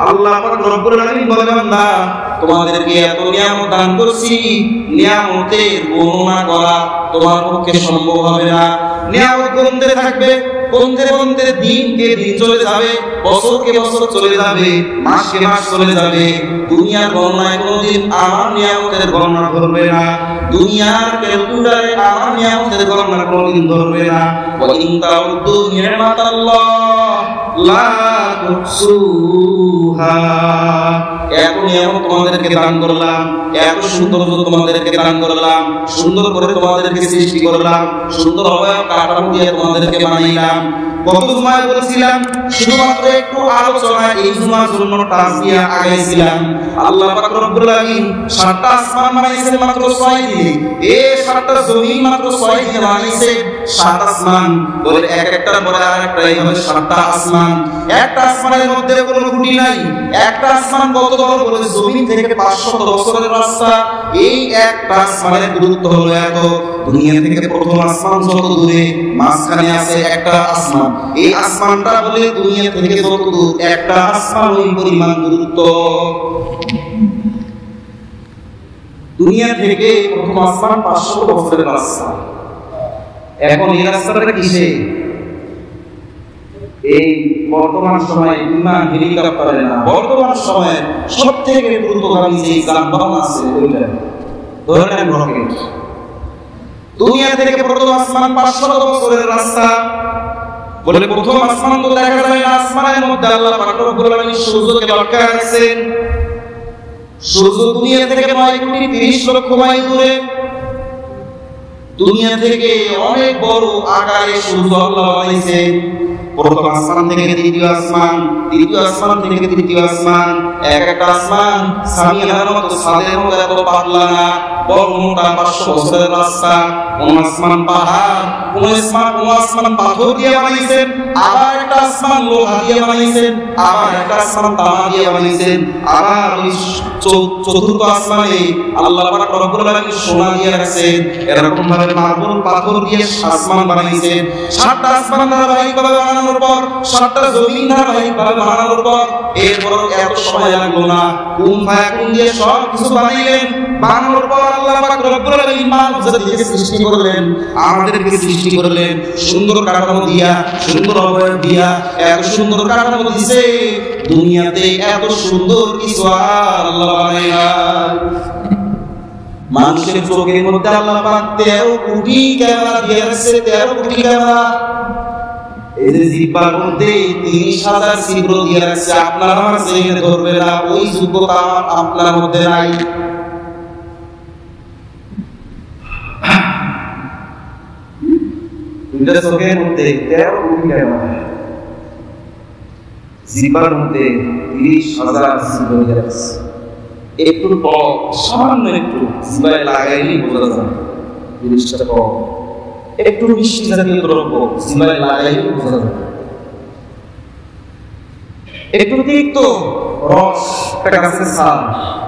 আল্লাহ পাক রব্বুল আলামিন বলেন, বান্দা তোমাদেরকে এত নিয়ামত দান করছি, নিয়ামতের বর্ণনা করা তোমার পক্ষে সম্ভব হবে না। নিয়ামত গুনতে থাকবে, গুনতে দিনকে দিন চলে যাবে, বছরকে বছর চলে যাবে, মাসকে মাস চলে যাবে। দুনিয়ার গণনায় কোনোদিন আমার নিয়ামতের গণনা করবে না, দুনিয়ার ক্যালকুলেটরে আমার নিয়ামতের গণনা কোনোদিন ধরবে না। ওয়া ইন তাউদ্দু নি'মাতাল্লাহ লা তুহসুহা। এত নিয়ামত তোমাদেরকে দান করলাম, এত সৌন্দর্য তোমাদেরকে দান করলাম, সুন্দর করে তোমাদেরকে সৃষ্টি করলাম, সুন্দর অবয়ব কাঠামো দিয়ে তোমাদেরকে বানাইলাম। গত জুমায় বলেছিলাম শুধুমাত্র একটু আলোচনা এই জুমার জন্য টাচ দিয়ে আগাইছিলাম। আল্লাহ পাক রব্বুল আলামিন 7টা আসমান বানাইছেন মাত্র 6 দিনে, এই 7টা জমিন মাত্র 6 দিনে বানাইছে। 7 আসমান বলে একটার পরে আরেকটা, এইভাবে 7টা আসমান। একটা আসমানের মধ্যে কোনো খুঁটি নাই, একটা আসমান কত বড় বলে জমিন থেকে 500 বছরের রাস্তা। এই একটা আসমানের দূরত্ব হলো এত। দুনিয়া থেকে প্রথম আসমান যত দূরে, মাঝখানে আছে একটা আসমান। এই আসমানটা বলে দুনিয়া থেকে যত দূর, একটা আসমান ওই পরিমাণ দূরত্ব। দুনিয়া থেকে প্রথম আসমান 500 বছরের রাস্তা। এখন এই রাস্তাটা কিসে? এই বর্তমান সময়ে বিমান, হেলিকপ্টারে না, বর্তমান সময়ে সবথেকে দ্রুতগামী যে যানবাহন আছে ওইটা ধরে নেন রকেট। দুনিয়া থেকে প্রথম আসমান 500 বছরের রাস্তা। বলে প্রথম আসমান তো দেখা যায় না, আসমানের মধ্যে আল্লাহ পাক রব্বুল আলামিন সূর্যকে লটকায় রাখছেন। সূর্য দুনিয়া থেকে 9,30,00,000 মাইল দূরে। দুনিয়া থেকে অনেক বড় আকারে সূর্য আল্লাহ বানাইছেন। প্রথম আসমান থেকে দ্বিতীয় আসমান, দ্বিতীয় আসমান থেকে তৃতীয় আসমান। একটা আসমান সামিয়ানার মতো, ছাদের মতো এত পাতলা না, বড় মোটা 500 বছরের রাস্তা। কোন আসমান পাহাড়, কোন আসমান পাথর দিয়ে বানাইছেন, আবার একটা আসমান লোহা দিয়ে বানাইছেন, আবার একটা আসমান তামা দিয়ে বানাইছেন, আবার ওই চতুর্থ আসমানে আল্লাহ পাক রব্বুল আলামিন সোনা দিয়ে রাখছেন। এরকম ভাবে মার্বেল পাথর দিয়ে আসমান বানাইছেন। 7টা আসমান ধারাবাহিকভাবে বানানোর পর, 7টা জমিন ধারাবাহিকভাবে বানানোর পর, এরপর এত সময় লাগলো না, কুন ফায়াকুন দিয়ে সব কিছু বানাইলেন। বানানোর পর আল্লাহ পাক রব্বুল আলামিন মানুষদেরকে সৃষ্টি করলেন, আমাদেরকে সৃষ্টি করলেন সুন্দর কাঠামো দিয়া, সুন্দর অবয়ব দিয়া। এত সুন্দর কাঠামো দিয়েছে, দুনিয়াতে এত সুন্দর কিছু আল্লাহ বানায় না। মানুষের চোখের মধ্যে আল্লাহ পাক 13 কোটি ক্যামেরা দিয়ে রাখছে, 13 কোটি ক্যামেরা। এই যে জিহ্বার মধ্যে 30,000 ছিদ্র দিয়ে রাখছে, আপনার আমার চেয়ে ধরবে না, ওই যোগ্যতা আপনার মধ্যে নাই। চোখের মধ্যে 13 কোটি ক্যামেরা, জিহ্বার মধ্যে 30,000 ছিদ্র দিয়ে রাখছে। একটু টক, সামান্য একটু জিহ্বায় লাগাইলেই বোঝা যায় জিনিসটা টক। একটু মিষ্টি জাতীয় দ্রব্য জিহ্বায় লাগাইলেই বোঝা যায়। একটু তিক্ত রস, একটা গাছের ছাল,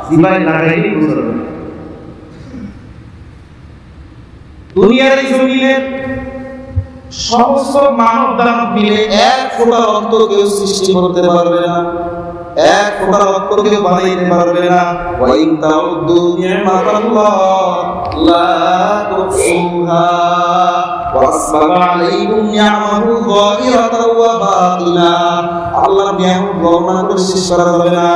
জিহ্বায় লাগাইলেই বোঝা যায়। দুনিয়ার এই জমিনে সমস্ত মানব দানব মিলে 1 ফোঁটা রক্ত কেউ সৃষ্টি করতে পারবে না, 1 ফোঁটা রক্ত কেউ বানাইতে পারবে না। ওয়া ইন তাউদ্দু নি'মাতাল্লাহ লা তুহসুহা ওয়া আসবাগা আলাইকুম নি'মাহু যাহিরাতাও ওয়া বাতিনা। আল্লাহর নিয়ামত বর্ণনা করে শেষ করা যাবে না।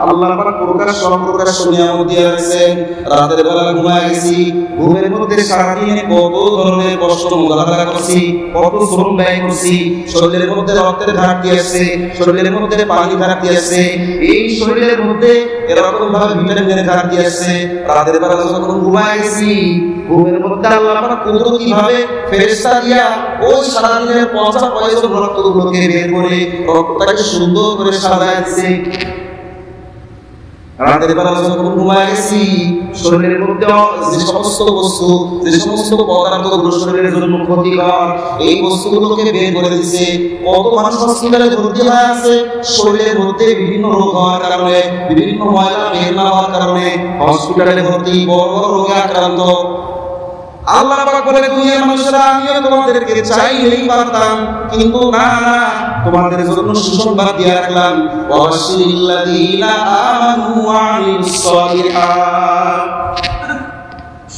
আল্লাহ পাক প্রকাশ অপ্রকাশ নিয়ামত দিয়ে রাখছেন। রাতের বেলা ঘুমায় গেছি, ঘুমের মধ্যে সারাদিনে কত ধরনের কষ্ট মোকাবেলা করছি, কত শ্রম ব্যয় করছি, শরীরের মধ্যে রক্তের ঘাটতি আছে, শরীরের মধ্যে পানি ঘাটতি আছে, এই শরীরের মধ্যে এরকম ভাবে ভিটামিনের ঘাটতি আছে। রাতের বেলা যখন ঘুমায় গেছি, ঘুমের মধ্যে আল্লাহ পাক কুদরতি ভাবে ফেরেশতা দিয়া ওই সারাদিনের পচা পয়জন রক্তগুলোকে বের করে রক্তটাকে সুন্দর করে সাজায় দিয়েছে। রাতের বেলা যখন ঘুমায় গেছি, শরীরের মধ্যে যে সমস্ত বস্তু, যে সমস্ত পদার্থগুলো শরীরের জন্য ক্ষতিকর, এই বস্তুগুলোকে বের করে দিয়েছে। কত মানুষ হসপিটালে ভর্তি হয়ে আছে, শরীরের মধ্যে বিভিন্ন রোগ হওয়ার কারণে, বিভিন্ন ময়লা বের না হওয়ার কারণে হসপিটালে ভর্তি, বড় বড় রোগে আক্রান্ত। আল্লাহ পাক বলে দুনিয়ার মানুষেরা আমিও তোমাদেরকে চাইলেই পারতাম, কিন্তু না না, তোমাদের জন্য সুসংবাদ দিয়ে রাখলাম, ওয়াবাশশিরিল্লাযীনা আমানু ওয়া আমিলুস সালিহাত।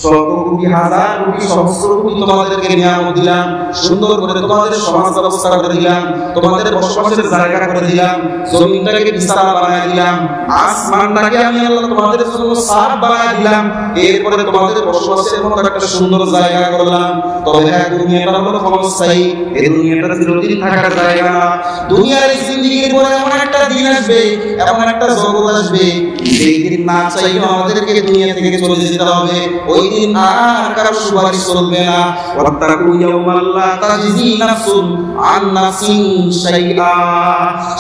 শত কোটি হাজার কোটি সহস্র কোটি তোমাদেরকে নিয়ামত দিলাম, সুন্দর করে তোমাদের সমাজ ব্যবস্থা করে দিলাম, তোমাদের বসবাসের জায়গা করে দিলাম, জমিনটাকে বিস্তার বানায় দিলাম, আসমানটাকে আমি আল্লাহ তোমাদের জন্য সাফ বানায় দিলাম, এরপরে তোমাদের বসবাসের মতো একটা সুন্দর জায়গা করলাম। তবে হ্যাঁ, দুনিয়াটা হলো ক্ষণস্থায়ী, এই দুনিয়াটা চিরদিন থাকার জায়গা না। দুনিয়ার এই জিন্দেগির পরে এমন একটা দিন আসবে, এমন একটা জগৎ আসবে, যেই দিন না চাইলেও আমাদেরকে দুনিয়া থেকে চলে যেতে হবে। ওই দিন আর কারো সুপারিশ চলবে না। ওয়াত্তাকু ইয়াওমান লা তাজজি নাফসুন আন নাফসিন শাইআ,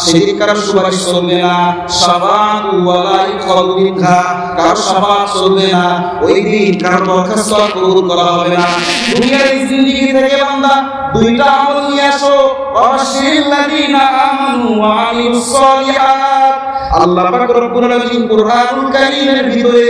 সেদিন কারো সুপারিশ চলবে না। শাফাআতু ওয়ালা ইউখাযু মিনহা, কারো শাফাআত চলবে না। ওই দিন কারো দরখাস্ত কবুল করা হবে না। দুনিয়ার এই জিন্দেগি থেকে বান্দা দুইটা আমল নিয়ে আসো, ওয়াবাশশিরিল্লাযীনা আমানু ওয়া আমিলুস সালিহাত। আল্লাহ পাক রব্বুল আলামিন কুরআনুল কারীমের ভিতরে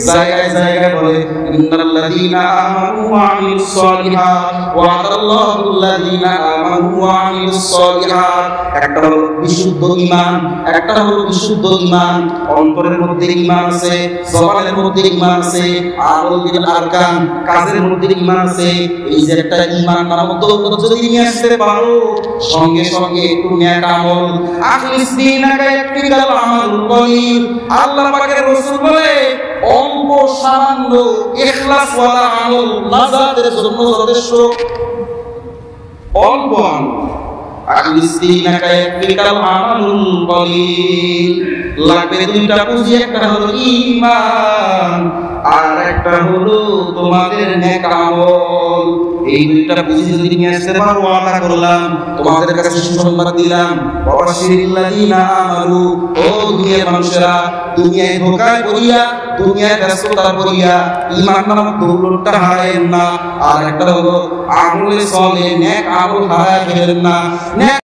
জায়গায় জায়গায় বলে, ইন্নাল্লাযীনা আমানু ওয়া আমিলুস সালিহাত ওয়া'দাল্লাহুল্লাযীনা আমানু ওয়া আমিলুস সালিহাত। একটা হলো বিশুদ্ধ ঈমান, একটা হলো বিশুদ্ধ ঈমান, অন্তরের মধ্যে ঈমান আছে, জবানের মধ্যে ঈমান আছে, আমল বিল আরকান, কাজের মধ্যে ঈমান আছে। এই যে একটা ঈমান নামক দৌলত যদি নিয়ে আসতে পারো, সঙ্গে সঙ্গে একটু নেক আমল, আখলিস দীনাকা ইয়াকফিকাল আমালুল কলিল। আল্লাহ পাকের রাসূল বলে, অল্প সামান্য ইখলাস ওয়ালা আমল নাজাতের জন্য যথেষ্ট। অল্প আমল, আখলিস দীনাকা ইয়াকফিকাল আমালুল কলিল। লাগবে দুইটা পুঁজি, একটা হলো ঈমান আর একটা হলো তোমাদের নেক আমল। এই দুইটা পুঁজি যদি নিয়ে আসতে পারো, ওয়াদা করলাম, তোমাদের কাছে সুসংবাদ দিলাম, ওয়াবাশশিরিল্লাযীনা আমানু। ও দুনিয়ার মানুষেরা, দুনিয়ায় ধোঁকায় পড়িয়া, দুনিয়ায় ব্যস্ততা পড়িয়া ঈমান নামক দৌলতটা হারায়েন না। আর একটা হলো আমলে সলে নেক আমল হারায় ফেলেন না।